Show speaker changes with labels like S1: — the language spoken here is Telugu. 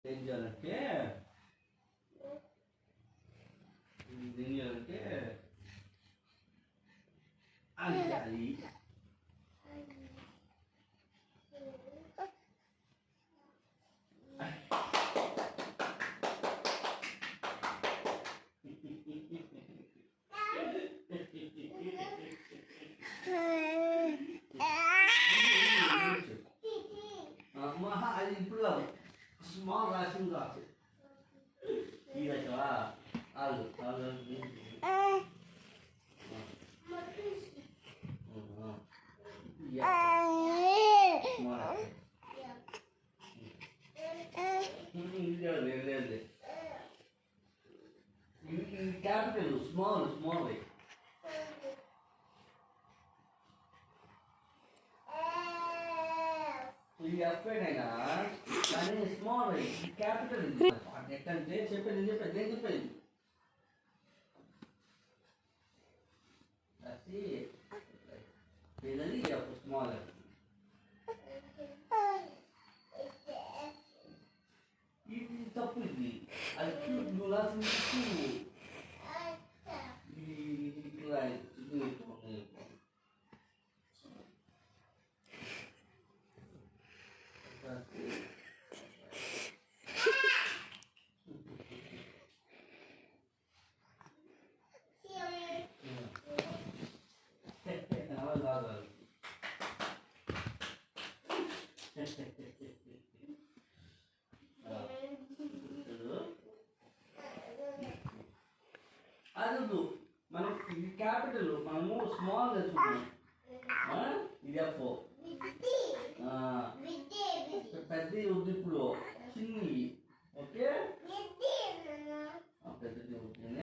S1: ఏం చేయాలంటే అది అది ఇప్పుడు కాదు స్మాల్ రాసింగ్ కాదు ఇది వచ్చావా ఆలు క్యాపిటల్ స్మాల్ స్మాల్ ఇది ఎప్పుడైనా కానీ స్మాల్ క్యాపిటల్ ఎక్కడంటే చెప్పేది చెప్పేది ఏదది స్మాల్ ఇది తప్పు ఇది అది నువ్వు రాసింది ఇట్లా అది మనం ఇది క్యాపిటల్ మనము స్మాల్ తెచ్చుకున్నాం ఇది F4